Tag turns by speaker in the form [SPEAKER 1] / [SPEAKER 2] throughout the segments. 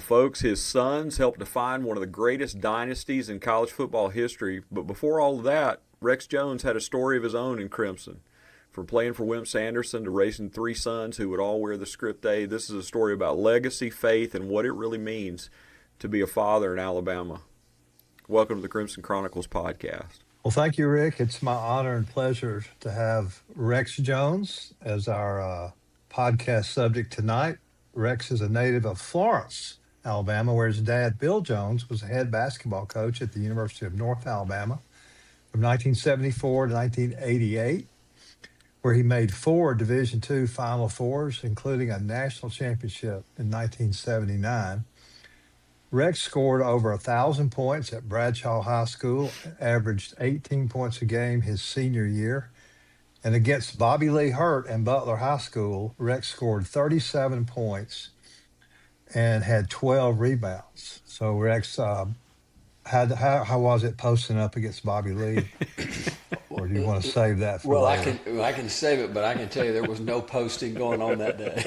[SPEAKER 1] folks, his sons helped define one of the greatest dynasties in college football history. But before all of that, Rex Jones had a story of his own in Crimson. From playing for Wimp Sanderson to raising three sons who would all wear the script A, this is a story about legacy, faith, and what it really means to be a father in Alabama. Welcome to the Crimson Chronicles podcast.
[SPEAKER 2] Well, thank you, Rick. It's my honor and pleasure to have Rex Jones as our podcast subject tonight. Rex is a native of Florence, Alabama, where his dad, Bill Jones, was a head basketball coach at the University of North Alabama from 1974 to 1988, where he made 4 Division II Final Fours, including a national championship in 1979. Rex scored over 1,000 points at Bradshaw High School, averaged 18 points a game his senior year. And against Bobby Lee Hurt and Butler High School, Rex scored 37 points and had 12 rebounds. So Rex, how was it posting up against Bobby Lee? Or do you want to save that for later?
[SPEAKER 3] I can save it, but I can tell you there was no posting going on that day.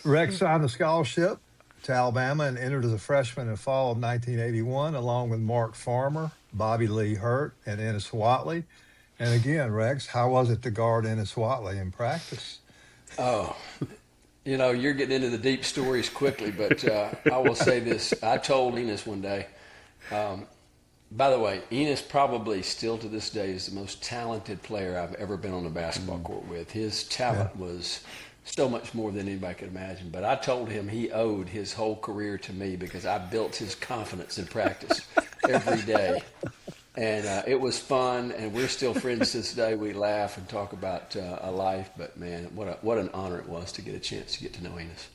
[SPEAKER 2] Rex signed a scholarship to Alabama and entered as a freshman in the fall of 1981, along with Mark Farmer, Bobby Lee Hurt, and Ennis Whatley. And again, Rex, how was it to guard Ennis Whatley in practice?
[SPEAKER 3] Oh, you're getting into the deep stories quickly, but I will say this. I told Ennis one day, by the way, Ennis probably still to this day is the most talented player I've ever been on a basketball court with. His talent was so much more than anybody could imagine. But I told him he owed his whole career to me because I built his confidence in practice every day. And it was fun, and we're still friends to this day. We laugh and talk about a life, but man, what an honor it was to get a chance to get to know Ennis.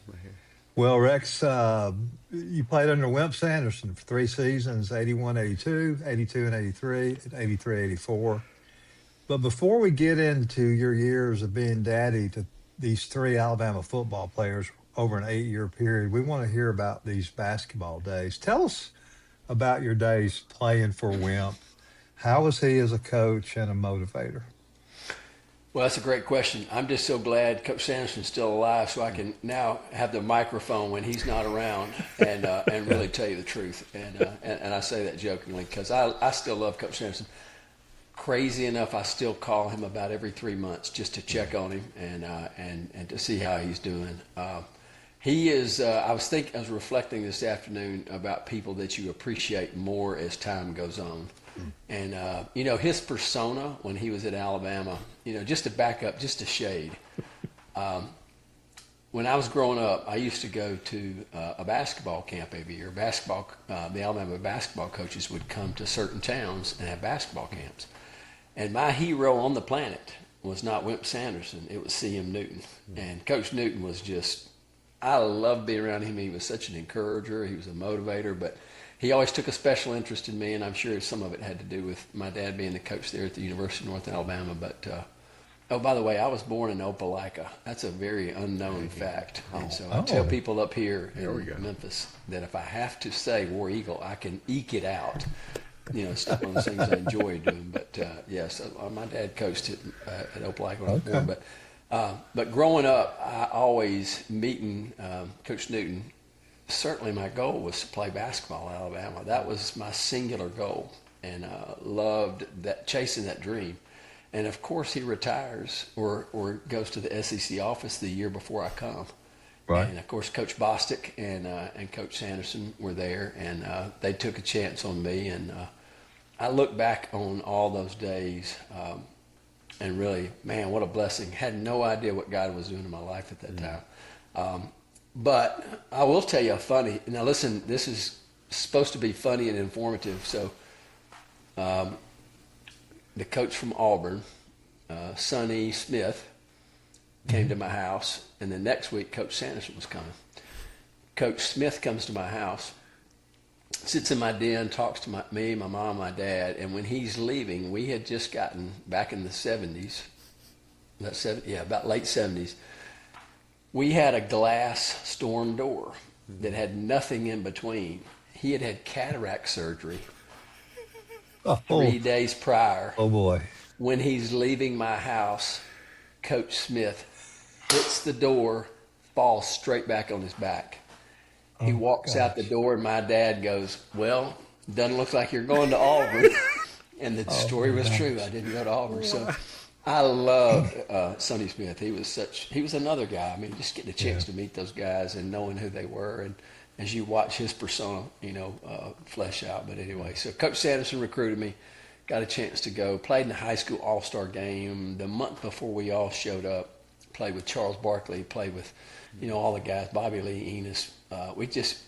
[SPEAKER 2] Well, Rex, you played under Wimp Sanderson for 3 seasons, 81-82, 82 and 83, and 83-84. But before we get into your years of being daddy to these 3 Alabama football players over an 8-year period, we want to hear about these basketball days. Tell us about your days playing for Wimp. How was he as a coach and a motivator?
[SPEAKER 3] Well, that's a great question. I'm just so glad Coach Sanderson's still alive so I can now have the microphone when he's not around and really tell you the truth. And I say that jokingly because I still love Coach Sanderson. Crazy enough, I still call him about every 3 months just to check on him and to see how he's doing. He is. I was reflecting this afternoon about people that you appreciate more as time goes on, and his persona when he was at Alabama. Just to back up, just a shade. When I was growing up, I used to go to a basketball camp every year. The Alabama basketball coaches would come to certain towns and have basketball camps. And my hero on the planet was not Wimp Sanderson. It was C.M. Newton. And Coach Newton was I loved being around him. He was such an encourager. He was a motivator. But he always took a special interest in me, and I'm sure some of it had to do with my dad being the coach there at the University of North Alabama. But, by the way, I was born in Opelika. That's a very unknown fact. And so I tell people up here in Memphis that if I have to say War Eagle, I can eke it out. It's not one of those things I enjoy doing, but yes, my dad coached at Opelika when I was born. But growing up, I always meeting Coach Newton. Certainly, my goal was to play basketball in Alabama. That was my singular goal, and loved chasing that dream. And of course, he retires or goes to the SEC office the year before I come. Right. And of course, Coach Bostic and Coach Sanderson were there, and they took a chance on me. And I look back on all those days, and really, man, what a blessing! Had no idea what God was doing in my life at that time. But I will tell you a funny. Now, listen, this is supposed to be funny and informative. So, the coach from Auburn, Sonny Smith, came to my house, and the next week Coach Sanderson was coming. Coach Smith comes to my house, sits in my den, talks to me, my mom, my dad, and when he's leaving, we had just gotten back in the 70s, about late 70s, we had a glass storm door that had nothing in between. He had had cataract surgery 3 days prior.
[SPEAKER 2] Oh, boy.
[SPEAKER 3] When he's leaving my house, Coach Smith hits the door, falls straight back on his back. He
[SPEAKER 2] Oh,
[SPEAKER 3] walks out the
[SPEAKER 2] gosh.
[SPEAKER 3] door, and my dad goes, "Well, doesn't look like you're going to Auburn." And the
[SPEAKER 2] Oh,
[SPEAKER 3] story
[SPEAKER 2] my
[SPEAKER 3] was true. I
[SPEAKER 2] gosh.
[SPEAKER 3] didn't go to Auburn. So I loved Sonny Smith. He was another guy. I mean, just getting a
[SPEAKER 2] Yeah.
[SPEAKER 3] chance to meet those guys and knowing who they were, and as you watch his persona, flesh out. But anyway, so Coach Sanderson recruited me. Got a chance to go. Played in the high school all-star game the month before we all showed up. Played with Charles Barkley. Played with, all the guys. Bobby Lee, Ennis. We just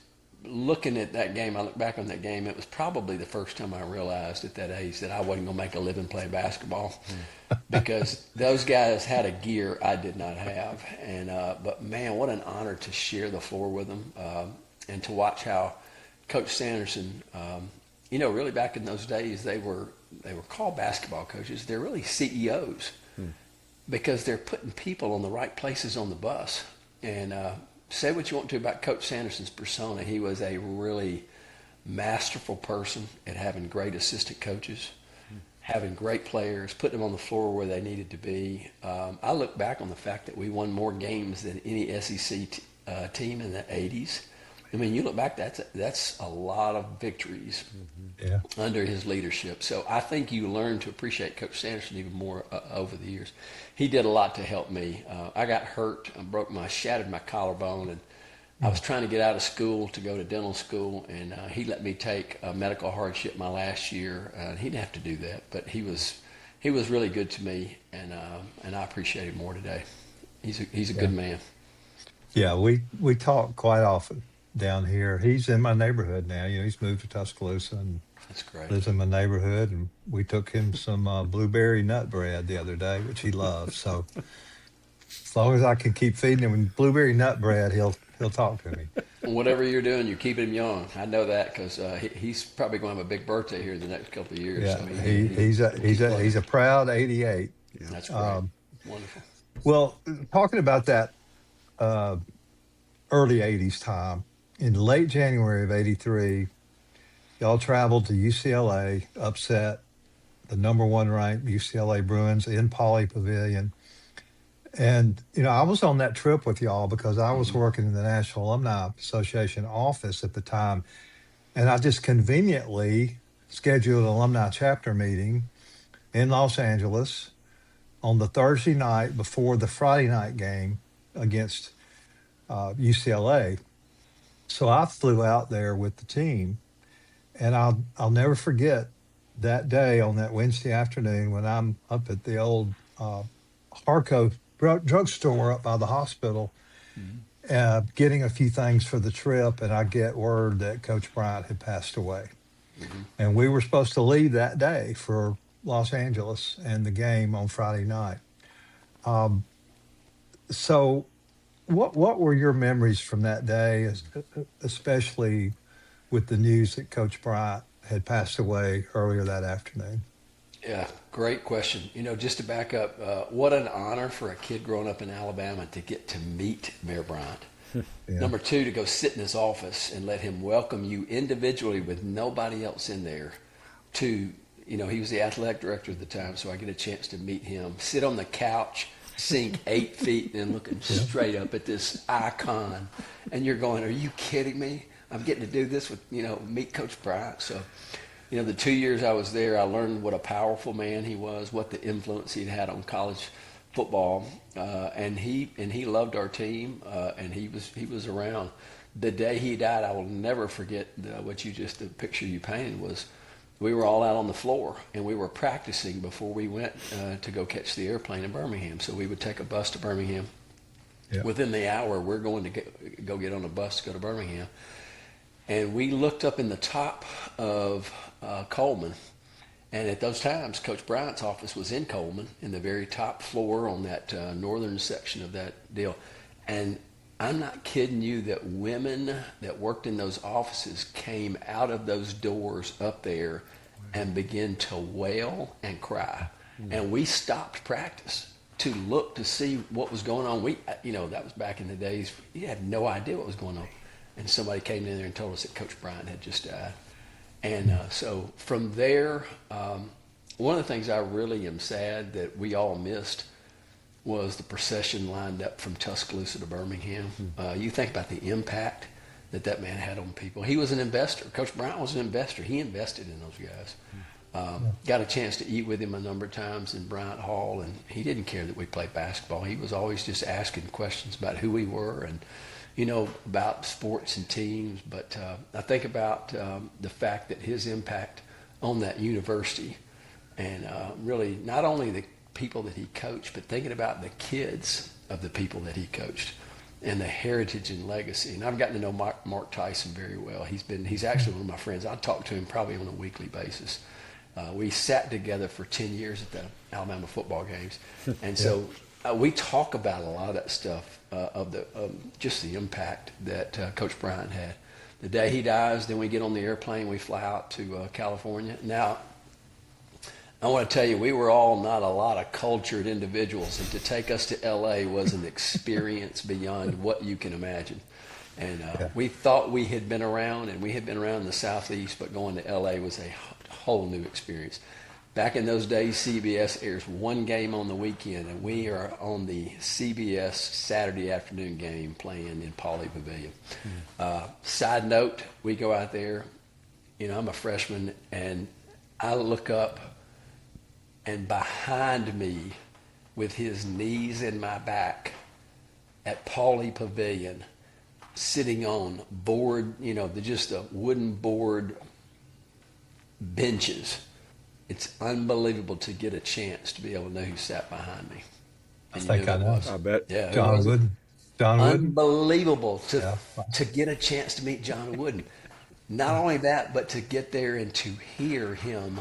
[SPEAKER 3] looking at that game. I look back on that game. It was probably the first time I realized at that age that I wasn't gonna make a living playing basketball, because those guys had a gear I did not have. And but man, what an honor to share the floor with them, and to watch how Coach Sanderson. Really back in those days, they were called basketball coaches. They're really CEOs, because they're putting people on the right places on the bus. And say what you want to about Coach Sanderson's persona. He was a really masterful person at having great assistant coaches, having great players, putting them on the floor where they needed to be. I look back on the fact that we won more games than any SEC team in the 80s. I mean, you look back, that's a lot of victories
[SPEAKER 2] Yeah.
[SPEAKER 3] under his leadership. So I think you learn to appreciate Coach Sanderson even more over the years. He did a lot to help me. I got hurt. I shattered my collarbone, and I was trying to get out of school to go to dental school, and he let me take a medical hardship my last year. He didn't have to do that, but he was really good to me, and I appreciate him more today. He's a
[SPEAKER 2] Yeah.
[SPEAKER 3] good man.
[SPEAKER 2] Yeah. We talk quite often down here. He's in my neighborhood now. He's moved to Tuscaloosa and
[SPEAKER 3] That's great.
[SPEAKER 2] lives in my neighborhood. And we took him some blueberry nut bread the other day, which he loves. So as long as I can keep feeding him blueberry nut bread, he'll talk to me.
[SPEAKER 3] Whatever you're doing, you're keeping him young. I know that because he's probably going to have a big birthday here in the next couple of years.
[SPEAKER 2] Yeah.
[SPEAKER 3] So
[SPEAKER 2] He's a
[SPEAKER 3] he'll
[SPEAKER 2] he's
[SPEAKER 3] keep
[SPEAKER 2] a he's
[SPEAKER 3] playing.
[SPEAKER 2] a proud 88.
[SPEAKER 1] Yeah.
[SPEAKER 3] That's great.
[SPEAKER 2] Um,
[SPEAKER 3] Wonderful.
[SPEAKER 2] well, talking about that uh, early 80s time, in late January of 83, y'all traveled to UCLA, upset the number one ranked UCLA Bruins in Pauley Pavilion. And, I was on that trip with y'all because I was
[SPEAKER 3] Hmm.
[SPEAKER 2] working in the National Alumni Association office at the time. And I just conveniently scheduled an alumni chapter meeting in Los Angeles on the Thursday night before the Friday night game against UCLA. So I flew out there with the team, and I'll never forget that day on that Wednesday afternoon when I'm up at the old Harco drugstore up by the hospital, getting a few things for the trip, and I get word that Coach Bryant had passed away,
[SPEAKER 3] Hmm.
[SPEAKER 2] and we were supposed to leave that day for Los Angeles and the game on Friday night. Um, so, what were your memories from that day, especially with the news that Coach Bryant had passed away earlier that afternoon?
[SPEAKER 3] Yeah, great question. Just to back up, what an honor for a kid growing up in Alabama to get to meet Bear Bryant.
[SPEAKER 2] Yeah,
[SPEAKER 3] Number two, to go sit in his office and let him welcome you individually with nobody else in there. To, he was the athletic director at the time, so I get a chance to meet him, sit on the couch, sink 8 feet, and looking
[SPEAKER 2] yeah,
[SPEAKER 3] straight up at this icon. And you're going, are you kidding me? I'm getting to do this with, meet Coach Bryant. So, the 2 years I was there, I learned what a powerful man he was, what the influence he'd had on college football, and he loved our team, and he was around. The day he died, I will never forget the picture you painted was. We were all out on the floor, and we were practicing before we went to go catch the airplane in Birmingham. So we would take a bus to Birmingham.
[SPEAKER 2] yeah.
[SPEAKER 3] Within the hour, we're going to go get on a bus to go to Birmingham. And we looked up in the top of Coleman. And at those times, Coach Bryant's office was in Coleman, in the very top floor on that northern section of that deal. And I'm not kidding you that women that worked in those offices came out of those doors up there and began to wail and cry. And we stopped practice to look to see what was going on. That was back in the days, you had no idea what was going on. And somebody came in there and told us that Coach Bryant had just died. And so from there, one of the things I really am sad that we all missed was the procession lined up from Tuscaloosa to Birmingham. You think about the impact that man had on people. He was an investor. Coach Bryant was an investor. He invested in those guys. Got a chance to eat with him a number of times in Bryant Hall, and he didn't care that we played basketball. He was always just asking questions about who we were and, about sports and teams. But I think about the fact that his impact on that university and really not only the people that he coached, but thinking about the kids of the people that he coached and the heritage and legacy. And I've gotten to know Mark Tyson very well. He's actually one of my friends. I talk to him probably on a weekly basis. We sat together for 10 years at the Alabama football games. And so we talk about a lot of that stuff of just the impact that Coach Bryant had. The day he dies, then we get on the airplane, we fly out to California. Now, I want to tell you, we were all not a lot of cultured individuals, and to take us to L.A. was an experience beyond what you can imagine. And we thought we had been around, and we had been around in the Southeast, but going to L.A. was a whole new experience. Back in those days, CBS airs one game on the weekend, and we are on the CBS Saturday afternoon game playing in Pauley Pavilion. Side note, we go out there, I'm a freshman, and I look up, and behind me, with his knees in my back, at Pauley Pavilion, sitting on board, just the wooden board benches. It's unbelievable to get a chance to be able to know who sat behind me.
[SPEAKER 2] I think I know.
[SPEAKER 1] I bet.
[SPEAKER 2] Yeah, John Wooden.
[SPEAKER 3] Unbelievable to get a chance to meet John Wooden. Not only that, but to get there and to hear him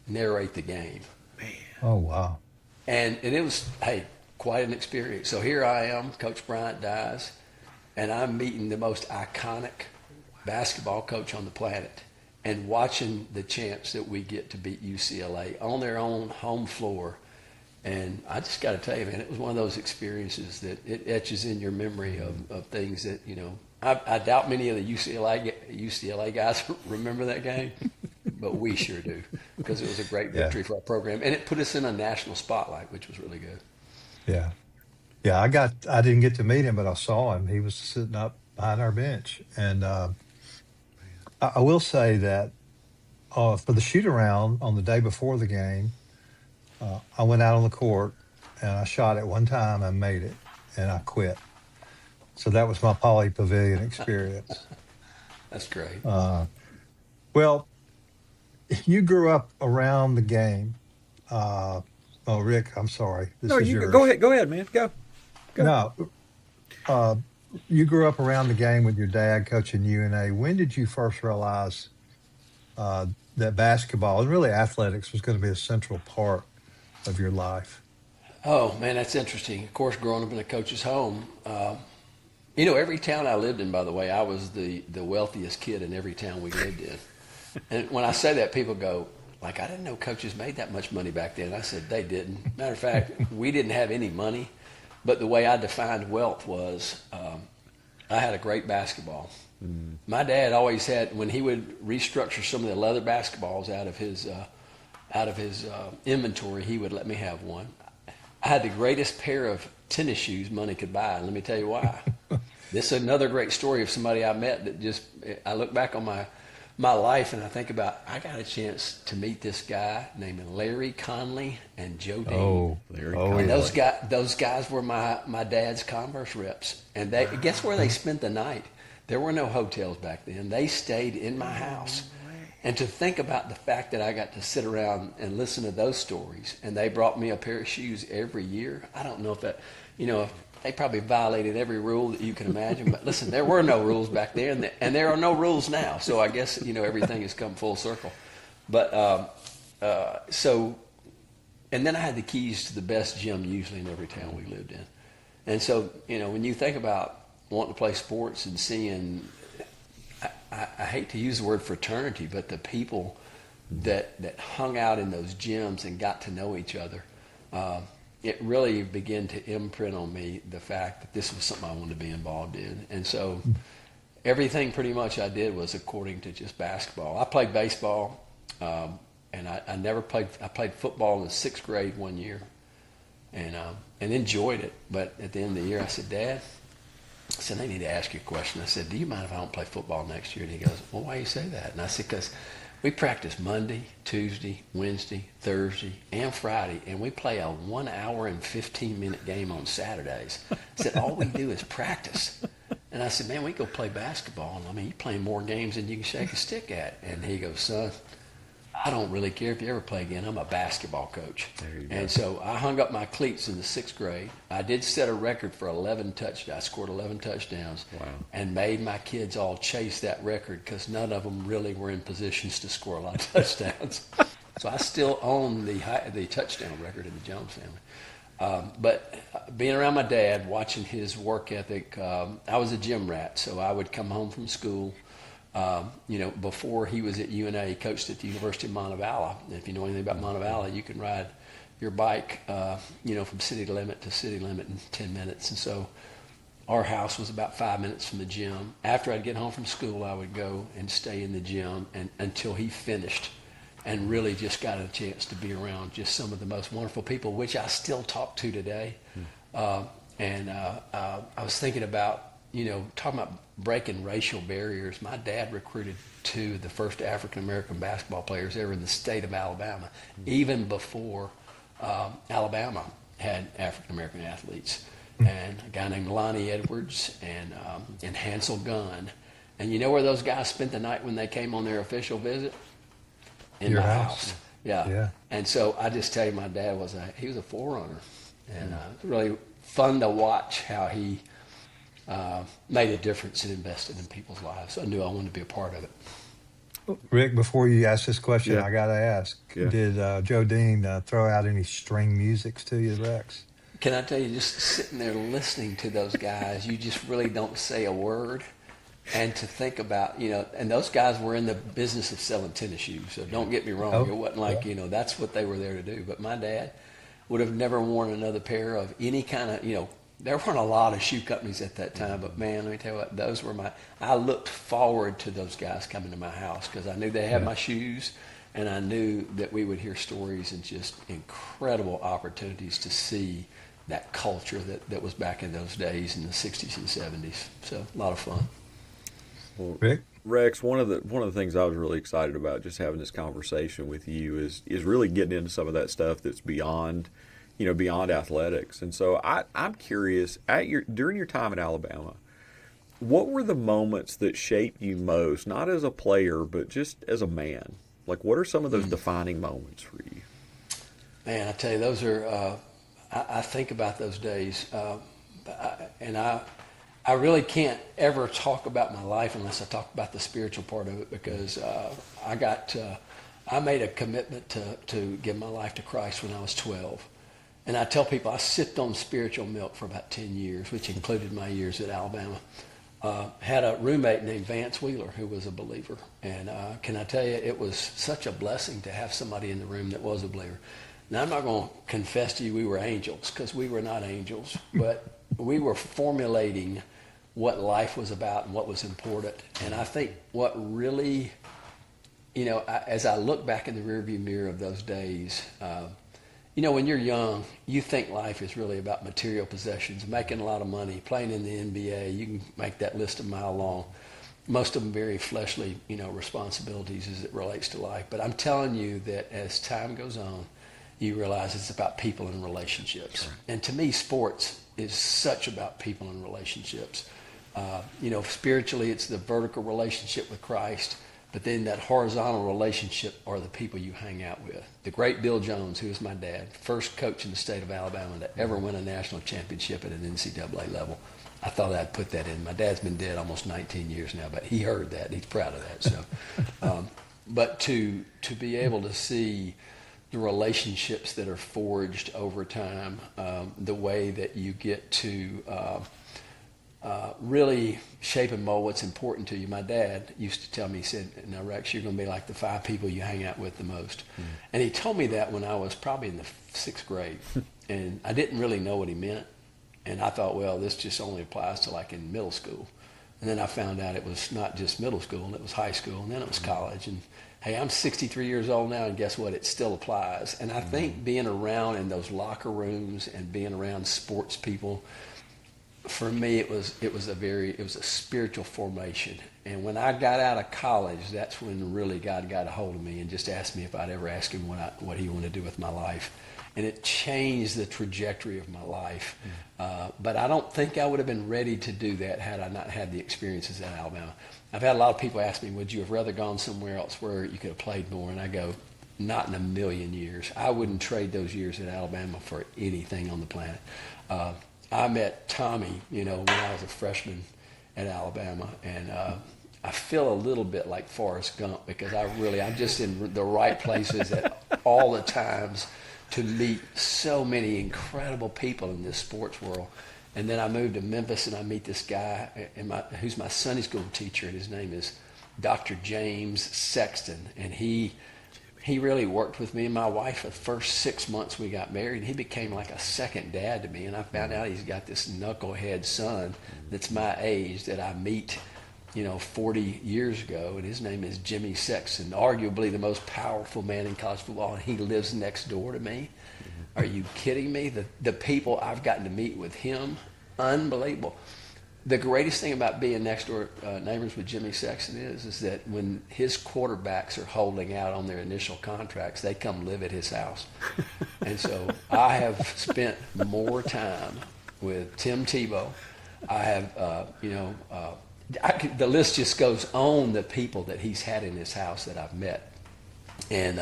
[SPEAKER 3] narrate the game.
[SPEAKER 1] Man.
[SPEAKER 2] Oh, wow.
[SPEAKER 3] And it was, quite an experience. So here I am, Coach Bryant dies, and I'm meeting the most iconic basketball coach on the planet and watching the chance that we get to beat UCLA on their own home floor. And I just got to tell you, man, it was one of those experiences that it etches in your memory of things that, I doubt many of the UCLA guys remember that game, but we sure do, because it was a great victory for our program. And it put us in a national spotlight, which was really good.
[SPEAKER 2] Yeah. Yeah, I didn't get to meet him, but I saw him. He was sitting up behind our bench. And I will say that for the shoot-around on the day before the game, I went out on the court, and I shot it one time and made it, and I quit. So that was my Pauley Pavilion experience.
[SPEAKER 3] That's great.
[SPEAKER 2] Well, you grew up around the game. Rick, I'm sorry. This is yours.
[SPEAKER 1] Go ahead. Go ahead, man. Go.
[SPEAKER 2] No, you grew up around the game with your dad coaching UNA. When did you first realize that basketball and really athletics was going to be a central part of your life?
[SPEAKER 3] Oh, man, that's interesting. Of course, growing up in a coach's home, every town I lived in, by the way, I was the wealthiest kid in every town we lived in. And when I say that, people go, I didn't know coaches made that much money back then. I said, they didn't. Matter of fact, we didn't have any money. But the way I defined wealth was I had a great basketball. My dad always had, when he would restructure some of the leather basketballs out of his inventory, he would let me have one. I had the greatest pair of tennis shoes money could buy, and let me tell you why. This is another great story of somebody I met that I look back on my life and I think about, I got a chance to meet this guy named Larry Conley and Joe Dean.
[SPEAKER 2] Oh,
[SPEAKER 3] And those guys were my dad's Converse reps. And guess where they spent the night? There were no hotels back then. They stayed in my house. And to think about the fact that I got to sit around and listen to those stories, and they brought me a pair of shoes every year. I don't know if that, they probably violated every rule that you can imagine. But listen, there were no rules back then, and there are no rules now. So I guess, everything has come full circle. But and then I had the keys to the best gym usually in every town we lived in. And so, when you think about wanting to play sports and seeing, I hate to use the word fraternity, but the people that hung out in those gyms and got to know each other, it really began to imprint on me the fact that this was something I wanted to be involved in. And so everything pretty much I did was according to just basketball. I played baseball, and I never played. I played football in the 6th grade one year, and and enjoyed it. But at the end of the year, I said, Dad, I said, I need to ask you a question. I said, do you mind if I don't play football next year? And he goes, well, why do you say that? And I said, because we practice Monday, Tuesday, Wednesday, Thursday, and Friday, and we play a 1 hour and 15-minute game on Saturdays. I said, all we do is practice. And I said, man, we go play basketball. I mean, you're playing more games than you can shake a stick at. And he goes, son, I don't really care if you ever play again. I'm a basketball coach. And so I hung up my cleats in the 6th grade. I did set a record for 11 touchdowns. I scored 11 touchdowns.
[SPEAKER 1] Wow.
[SPEAKER 3] And made my kids all chase that record because none of them really were in positions to score a lot of touchdowns. So I still own the touchdown record in the Jones family. But being around my dad, watching his work ethic, I was a gym rat. So I would come home from school. Before he was at UNA, he coached at the University of Montevallo. And if you know anything about Montevallo, you can ride your bike, from city limit to city limit in 10 minutes. And so our house was about 5 minutes from the gym. After I'd get home from school, I would go and stay in the gym until he finished, and really just got a chance to be around just some of the most wonderful people, which I still talk to today. I was thinking about, talking about breaking racial barriers. My dad recruited 2 of the first African-American basketball players ever in the state of Alabama, even before Alabama had African-American athletes. And a guy named Lonnie Edwards and Hansel Gunn. And you know where those guys spent the night when they came on their official visit? In
[SPEAKER 2] Your
[SPEAKER 3] my
[SPEAKER 2] house.
[SPEAKER 3] Yeah. And so I just tell you, my dad was a forerunner. And it was really fun to watch how he made a difference and invested in people's lives. So I knew I wanted to be a part of it.
[SPEAKER 2] Rick, before you ask this question,
[SPEAKER 1] Yeah.
[SPEAKER 2] I got to ask,
[SPEAKER 1] Yeah.
[SPEAKER 2] did Joe Dean throw out any string musics to you, Rex?
[SPEAKER 3] Can I tell you, just sitting there listening to those guys, you just really don't say a word. And to think about, and those guys were in the business of selling tennis shoes. So don't get me wrong.
[SPEAKER 2] Oh,
[SPEAKER 3] It wasn't like, that's what they were there to do. But my dad would have never worn another pair of any kind of, there weren't a lot of shoe companies at that time. But, man, let me tell you what, those were I looked forward to those guys coming to my house because I knew they had my shoes. And I knew that we would hear stories and just incredible opportunities to see that culture that was back in those days in the 60s and 70s. So a lot of fun.
[SPEAKER 1] Well,
[SPEAKER 2] Rick?
[SPEAKER 1] Rex, one of the things I was really excited about just having this conversation with you is really getting into some of that stuff that's beyond athletics. And so I'm curious, during your time at Alabama, what were the moments that shaped you most, not as a player, but just as a man? Like, what are some of those defining moments for you?
[SPEAKER 3] Man, I tell you, those are, I think about those days, and I really can't ever talk about my life unless I talk about the spiritual part of it because I made a commitment to give my life to Christ when I was 12. And I tell people I sipped on spiritual milk for about 10 years, which included my years at Alabama. Had a roommate named Vance Wheeler who was a believer. And can I tell you, it was such a blessing to have somebody in the room that was a believer. Now, I'm not going to confess to you we were angels because we were not angels, but we were formulating what life was about and what was important. And I think what really, as I look back in the rearview mirror of those days, when you're young, you think life is really about material possessions, making a lot of money, playing in the NBA. You can make that list a mile long. Most of them very fleshly, responsibilities as it relates to life. But I'm telling you that as time goes on, you realize it's about people and relationships. Right. And to me, sports is such about people and relationships. Spiritually, it's the vertical relationship with Christ, but then that horizontal relationship are the people you hang out with. The great Bill Jones, who was my dad, first coach in the state of Alabama to ever win a national championship at an NCAA level. I thought I'd put that in. My dad's been dead almost 19 years now, but he heard that. He's proud of that. So, but to be able to see the relationships that are forged over time, the way that you get to really shape and mold what's important to you. My dad used to tell me, he said, now, Rex, you're going to be like the 5 people you hang out with the most. And he told me that when I was probably in the 6th grade. And I didn't really know what he meant. And I thought, well, this just only applies to like in middle school. And then I found out it was not just middle school, and it was high school, and then it was college. And hey, I'm 63 years old now, and guess what? It still applies. And I think being around in those locker rooms and being around sports people, for me, it was a spiritual formation. And when I got out of college, that's when really God got a hold of me and just asked me if I'd ever ask him what he wanted to do with my life. And it changed the trajectory of my life. But I don't think I would have been ready to do that had I not had the experiences at Alabama. I've had a lot of people ask me, would you have rather gone somewhere else where you could have played more? And I go, not in a million years. I wouldn't trade those years at Alabama for anything on the planet. I met Tommy, when I was a freshman at Alabama, and I feel a little bit like Forrest Gump because I'm just in the right places at all the times to meet so many incredible people in this sports world. And then I moved to Memphis and I meet this guy who's my Sunday school teacher, and his name is Dr. James Sexton. And he really worked with me and my wife for the first 6 months we got married. He became like a second dad to me. And I found out he's got this knucklehead son that's my age that I meet 40 years ago, and his name is Jimmy Sexton, arguably the most powerful man in college football, and he lives next door to me. Are you kidding me? The people I've gotten to meet with him, unbelievable. The greatest thing about being next door neighbors with Jimmy Sexton is that when his quarterbacks are holding out on their initial contracts, they come live at his house. And so I have spent more time with Tim Tebow. I have, the list just goes on, the people that he's had in his house that I've met. And,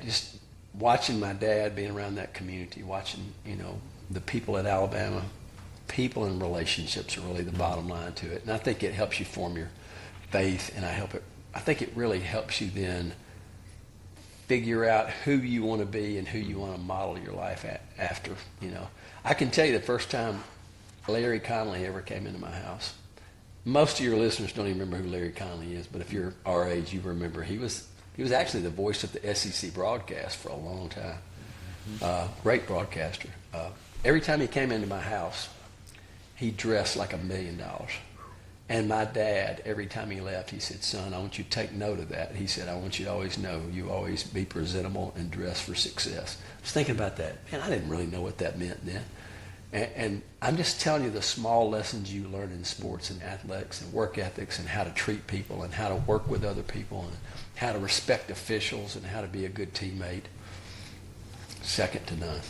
[SPEAKER 3] just watching my dad, being around that community, watching, the people at Alabama, people and relationships are really the bottom line to it. And I think it helps you form your faith, and I think it really helps you then figure out who you want to be and who you want to model your life after, I can tell you the first time Larry Connolly ever came into my house. Most of your listeners don't even remember who Larry Connolly is, but if you're our age, you remember. He was actually the voice of the SEC broadcast for a long time. Great broadcaster. Every time he came into my house, he dressed like $1 million. And my dad, every time he left, he said, "Son, I want you to take note of that." He said, "I want you to always know you always be presentable and dress for success." I was thinking about that. Man, I didn't really know what that meant then. And I'm just telling you the small lessons you learn in sports and athletics and work ethics and how to treat people and how to work with other people and how to respect officials and how to be a good teammate. Second to none.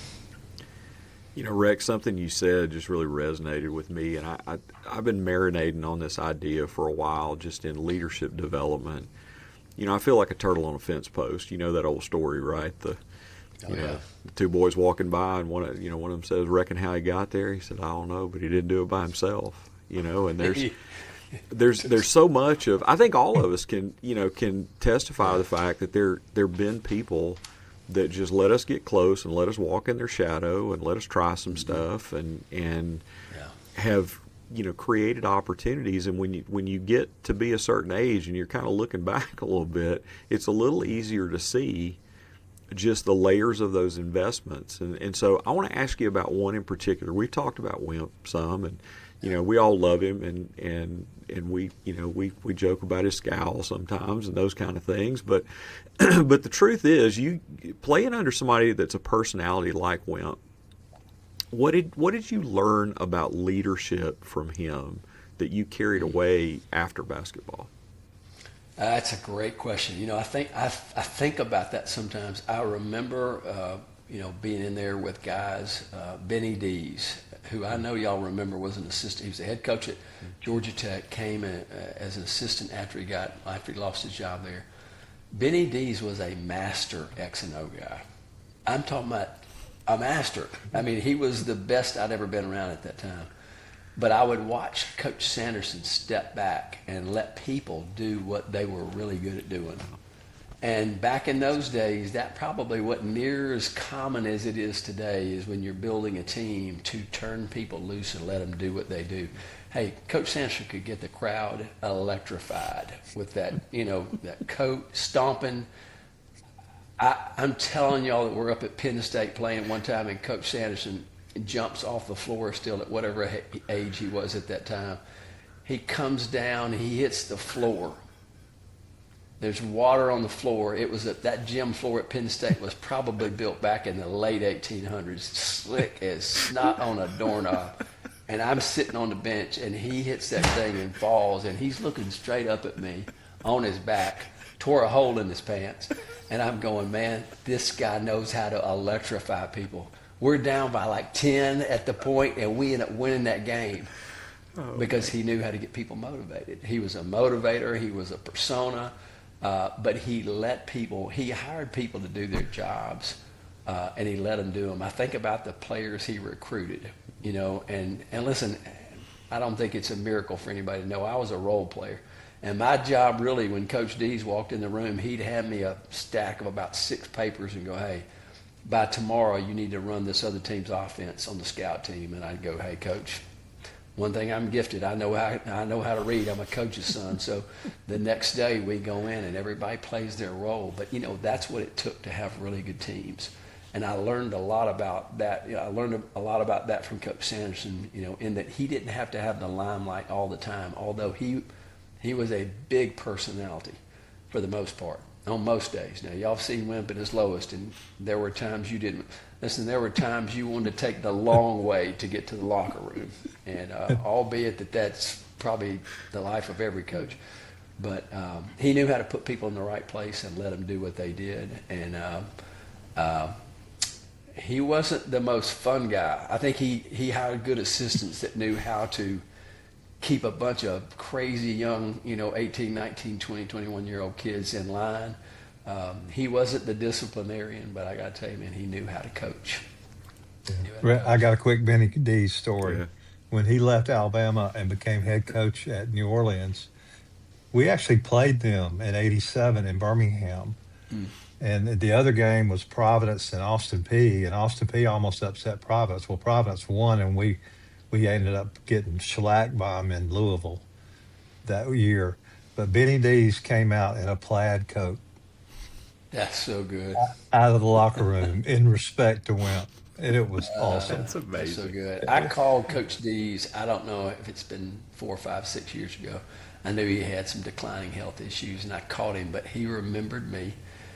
[SPEAKER 1] Rex, something you said just really resonated with me, and I've been marinating on this idea for a while, just in leadership development. I feel like a turtle on a fence post. You know that old story, right? The two boys walking by, and one of them says, "Reckon how he got there?" He said, "I don't know, but he didn't do it by himself." And there's so much of, I think all of us can testify to the fact that there've been people that just let us get close and let us walk in their shadow and let us try some stuff and have created opportunities. And when you get to be a certain age and you're kind of looking back a little bit, it's a little easier to see just the layers of those investments. And so I want to ask you about one in particular. We've talked about Wimp some, and we all love him, and we we joke about his scowl sometimes and those kind of things. But but the truth is, you playing under somebody that's a personality like Wimp, what did you learn about leadership from him that you carried away after basketball?
[SPEAKER 3] That's a great question. I think about that sometimes. I remember, being in there with guys, Benny Dees, who I know y'all remember was an assistant. He was the head coach at Georgia Tech, came as an assistant after he lost his job there. Benny Dees was a master X and O guy. I'm talking about a master. I mean, he was the best I'd ever been around at that time. But I would watch Coach Sanderson step back and let people do what they were really good at doing. And back in those days, that probably wasn't near as common as it is today, is when you're building a team to turn people loose and let them do what they do. Hey, Coach Sanderson could get the crowd electrified with that, that coat stomping. I'm telling y'all that we're up at Penn State playing one time, and Coach Sanderson jumps off the floor still at whatever age he was at that time. He comes down, he hits the floor. There's water on the floor. It was that gym floor at Penn State was probably built back in the late 1800s, slick as snot on a doorknob. And I'm sitting on the bench, and he hits that thing and falls, and he's looking straight up at me on his back, tore a hole in his pants. And I'm going, man, this guy knows how to electrify people. We're down by like 10 at the point, and we end up winning that game because he knew how to get people motivated. He was a motivator. He was a persona. But he hired people to do their jobs, and he let them do them. I think about the players he recruited, and listen, I don't think it's a miracle for anybody to know I was a role player. And my job really, when Coach Dees walked in the room, he'd hand me a stack of about 6 papers and go, hey, by tomorrow you need to run this other team's offense on the scout team. And I'd go, hey, Coach, one thing I'm gifted. I know how to read. I'm a coach's son. So the next day we go in and everybody plays their role. But that's what it took to have really good teams. And I learned a lot about that. I learned a lot about that from Coach Sanderson. In that he didn't have to have the limelight all the time. Although he was a big personality for the most part on most days. Now y'all have seen Wimp at his lowest, and there were times you didn't. Listen, there were times you wanted to take the long way to get to the locker room, and albeit that's probably the life of every coach. But he knew how to put people in the right place and let them do what they did. And he wasn't the most fun guy. I think he hired good assistants that knew how to keep a bunch of crazy young, 18, 19, 20, 21-year-old kids in line. He wasn't the disciplinarian, but I got to tell you, man, he knew how to coach.
[SPEAKER 2] I got a quick Benny Dees story. Yeah. When he left Alabama and became head coach at New Orleans, we actually played them in '87 in Birmingham. And the other game was Providence and Austin Peay. And Austin Peay almost upset Providence. Well, Providence won, and we ended up getting shellacked by them in Louisville that year. But Benny Dees came out in a plaid coat.
[SPEAKER 3] That's so good.
[SPEAKER 2] Out of the locker room in respect to Wimp. And it was awesome.
[SPEAKER 1] That's amazing.
[SPEAKER 3] That's so good. I called Coach Dees, I don't know if it's been 4, 5, 6 years ago. I knew he had some declining health issues, and I called him, but he remembered me,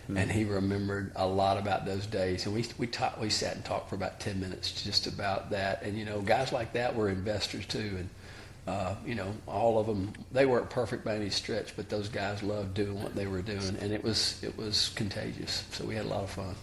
[SPEAKER 3] and he remembered a lot about those days. And we sat and talked for about 10 minutes just about that. And, guys like that were investors too. And, all of them, they weren't perfect by any stretch, but those guys loved doing what they were doing, and it was contagious. So we had a lot of fun.